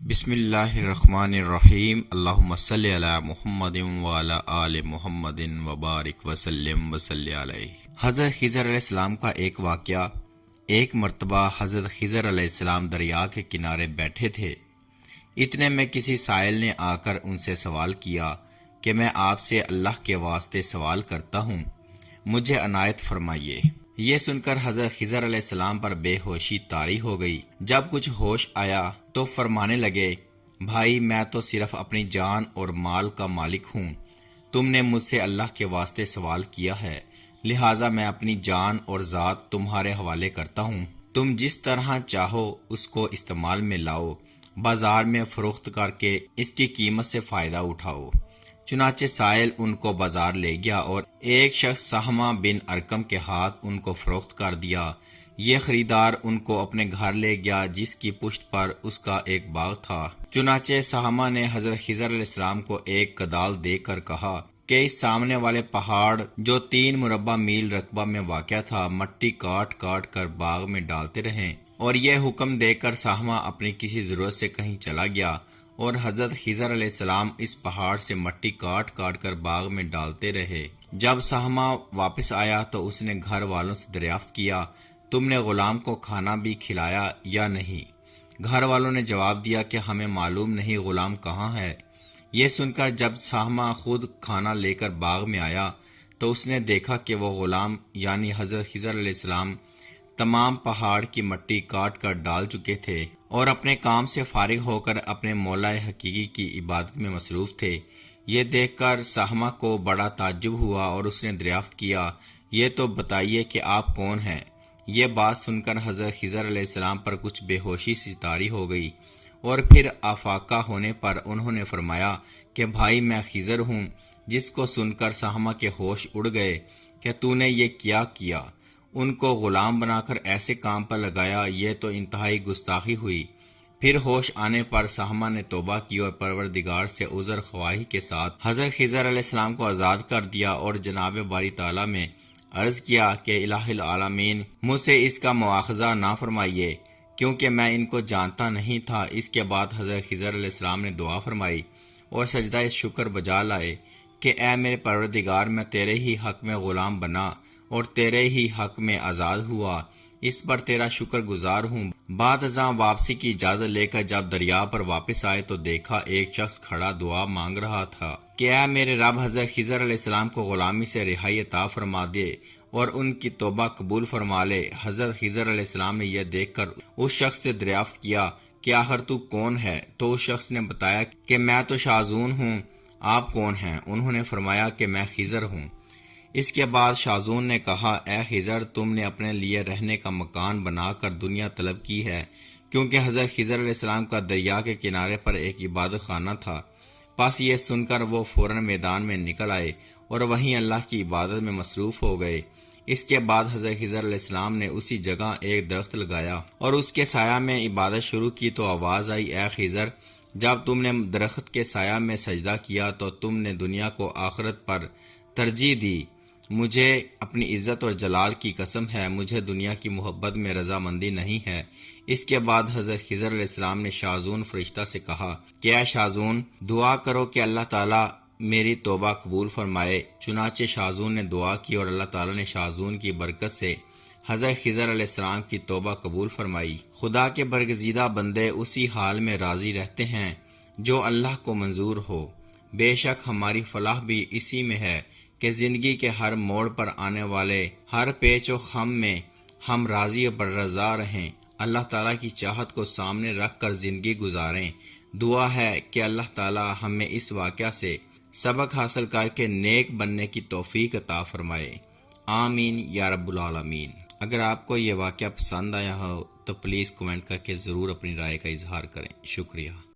بسم اللہ الرحمن الرحیم، اللہم صلی علی محمد وعلی آل محمد وبارک وسلم وصلی علیہ۔ حضرت خضر علیہ السلام کا ایک واقعہ۔ ایک مرتبہ حضرت خضر علیہ السلام دریا کے کنارے بیٹھے تھے۔ اتنے میں کسی سائل نے آ کر ان سے سوال کیا کہ میں آپ سے اللہ کے واسطے سوال کرتا ہوں، مجھے عنایت فرمائیے۔ یہ سن کر حضرت خضر علیہ السلام پر بے ہوشی طاری ہو گئی۔ جب کچھ ہوش آیا تو فرمانے لگے، بھائی میں تو صرف اپنی جان اور مال کا مالک ہوں، تم نے مجھ سے اللہ کے واسطے سوال کیا ہے، لہٰذا میں اپنی جان اور ذات تمہارے حوالے کرتا ہوں، تم جس طرح چاہو اس کو استعمال میں لاؤ، بازار میں فروخت کر کے اس کی قیمت سے فائدہ اٹھاؤ۔ چنانچہ سائل ان کو بازار لے گیا اور ایک شخص سہمہ بن ارقم کے ہاتھ ان کو فروخت کر دیا۔ یہ خریدار ان کو اپنے گھر لے گیا جس کی پشت پر اس کا ایک باغ تھا۔ چنانچہ سہمہ نے حضرت خضر علیہ السلام کو ایک کدال دے کر کہا کہ اس سامنے والے پہاڑ جو 3 مربع میل رقبہ میں واقع تھا، مٹی کاٹ کاٹ کر باغ میں ڈالتے رہیں۔ اور یہ حکم دے کر سہمہ اپنی کسی ضرورت سے کہیں چلا گیا اور حضرت خضر علیہ السلام اس پہاڑ سے مٹی کاٹ کاٹ کر باغ میں ڈالتے رہے۔ جب سہمہ واپس آیا تو اس نے گھر والوں سے دریافت کیا، تم نے غلام کو کھانا بھی کھلایا یا نہیں؟ گھر والوں نے جواب دیا کہ ہمیں معلوم نہیں غلام کہاں ہے۔ یہ سن کر جب سہمہ خود کھانا لے کر باغ میں آیا تو اس نے دیکھا کہ وہ غلام یعنی حضرت خضر علیہ السلام تمام پہاڑ کی مٹی کاٹ کر ڈال چکے تھے اور اپنے کام سے فارغ ہو کر اپنے مولا حقیقی کی عبادت میں مصروف تھے۔ یہ دیکھ کر سہمہ کو بڑا تعجب ہوا اور اس نے دریافت کیا، یہ تو بتائیے کہ آپ کون ہیں؟ یہ بات سن کر حضرت خضر علیہ السلام پر کچھ بے ہوشی سی طاری ہو گئی اور پھر آفاقہ ہونے پر انہوں نے فرمایا کہ بھائی میں خضر ہوں۔ جس کو سن کر سہمہ کے ہوش اڑ گئے کہ تو نے یہ کیا کیا، ان کو غلام بنا کر ایسے کام پر لگایا، یہ تو انتہائی گستاخی ہوئی۔ پھر ہوش آنے پر سہمہ نے توبہ کی اور پروردگار سے عذر خواہی کے ساتھ حضرت خضر علیہ السلام کو آزاد کر دیا اور جناب باری تعالیٰ میں عرض کیا کہ الہ العالمین مجھ سے اس کا مواخذہ نہ فرمائیے کیونکہ میں ان کو جانتا نہیں تھا۔ اس کے بعد حضرت خضر علیہ السلام نے دعا فرمائی اور سجدہ شکر بجا لائے کہ اے میرے پروردگار، میں تیرے ہی حق میں غلام بنا اور تیرے ہی حق میں آزاد ہوا، اس پر تیرا شکر گزار ہوں۔ بعد ازاں واپسی کی اجازت لے کر جب دریا پر واپس آئے تو دیکھا ایک شخص کھڑا دعا مانگ رہا تھا کہ اے میرے رب، حضرت خضر علیہ السلام کو غلامی سے رہائی عطا فرما دے اور ان کی توبہ قبول فرما لے۔ حضرت خضر علیہ السلام نے یہ دیکھ کر اس شخص سے دریافت کیا کہ آخر تو کون ہے؟ تو اس شخص نے بتایا کہ میں تو شاذون ہوں، آپ کون ہیں؟ انہوں نے فرمایا کہ میں خضر ہوں۔ اس کے بعد شاذون نے کہا، اے خضر، تم نے اپنے لیے رہنے کا مکان بنا کر دنیا طلب کی ہے، کیونکہ حضرت خضر علیہ السلام کا دریا کے کنارے پر ایک عبادت خانہ تھا۔ پس یہ سن کر وہ فوراً میدان میں نکل آئے اور وہیں اللہ کی عبادت میں مصروف ہو گئے۔ اس کے بعد حضرت خضر علیہ السلام نے اسی جگہ ایک درخت لگایا اور اس کے سایہ میں عبادت شروع کی تو آواز آئی، اے خضر، جب تم نے درخت کے سایہ میں سجدہ کیا تو تم نے دنیا کو آخرت پر ترجیح دی۔ مجھے اپنی عزت اور جلال کی قسم ہے، مجھے دنیا کی محبت میں رضامندی نہیں ہے۔ اس کے بعد حضرت خضر علیہ السلام نے شاذون فرشتہ سے کہا کہ اے شاذون، دعا کرو کہ اللہ تعالیٰ میری توبہ قبول فرمائے۔ چنانچہ شاذون نے دعا کی اور اللہ تعالیٰ نے شاذون کی برکت سے حضرت خضر علیہ السلام کی توبہ قبول فرمائی۔ خدا کے برگزیدہ بندے اسی حال میں راضی رہتے ہیں جو اللہ کو منظور ہو۔ بے شک ہماری فلاح بھی اسی میں ہے کہ زندگی کے ہر موڑ پر آنے والے ہر پیچ و خم میں ہم راضی و رضا رہیں، اللہ تعالیٰ کی چاہت کو سامنے رکھ کر زندگی گزاریں۔ دعا ہے کہ اللہ تعالیٰ ہمیں اس واقعہ سے سبق حاصل کر کے نیک بننے کی توفیق عطا فرمائے، آمین یا رب العالمین۔ اگر آپ کو یہ واقعہ پسند آیا ہو تو پلیز کمنٹ کر کے ضرور اپنی رائے کا اظہار کریں۔ شکریہ۔